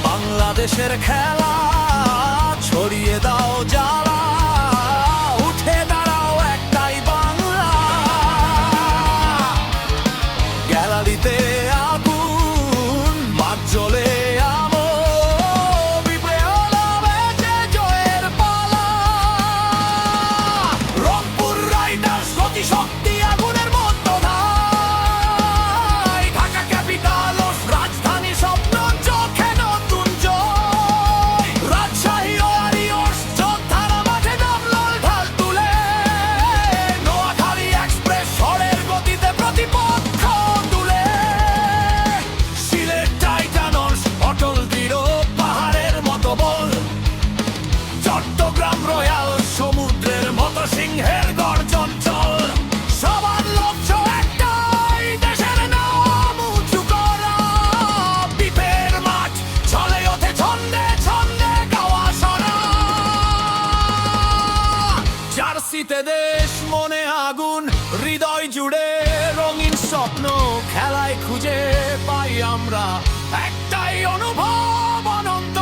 বাংলাদেশের খেলা ছড়িয়ে দাও জ্বালা, উঠে দাঁড়াও একটাই বাংলা। গ্যালারিতে আগুন, মাঠ জ্বলে শক্তি আগুনের মতো ধাই, ঢাকা ক্যাপিটালস রাজধানী স্বপ্ন চোখে নতুন জয়। রাজশাহী ওয়ারিয়র্স যোদ্ধারা মাঠে নামলো ঢাল তুলে, নোয়াখালী এক্সপ্রেস ঝড়ের গতিতে প্রতিপক্ষ তুলে। সিলেট টাইটানস অটল দৃঢ় পাহাড়ের মতো বল, চট্টগ্রাম রয়্যাল সমুদ্রের মতো সিংহের গর্জন চল। জার্সিতে দেশ, মনে আগুন, হৃদয় জুড়ে রঙিন স্বপ্ন। খেলায় খুঁজে পাই আমরা একটাই অনুভব, আনন্দ।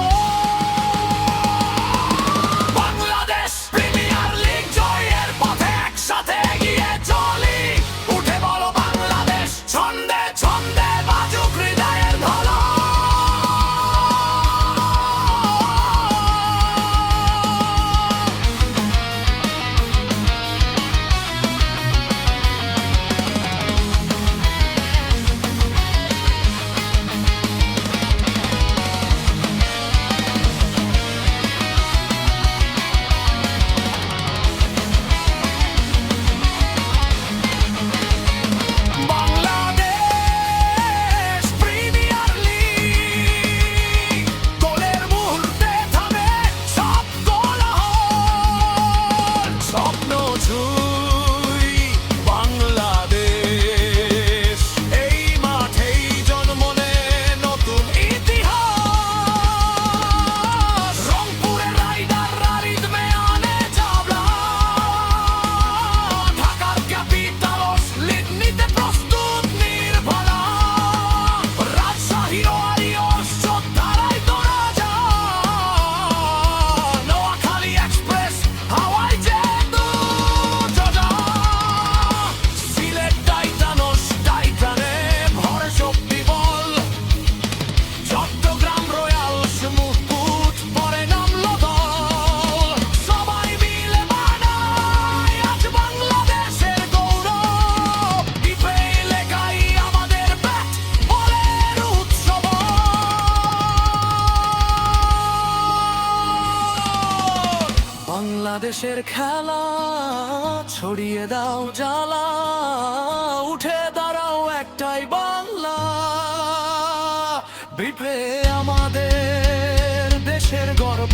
বাংলাদেশ প্রিমিয়ার লিগ জয়ের পথে একসাথে এগিয়ে চলি। উঠে বলো বাংলাদেশ, ছন্দে ছন্দে বাজুক হৃদয়ের ধলা। বাংলাদেশের খেলা ছড়িয়ে দাও জ্বালা, উঠে দাঁড়াও একটাই বাংলা। বিপে আমাদের দেশের গর্ব।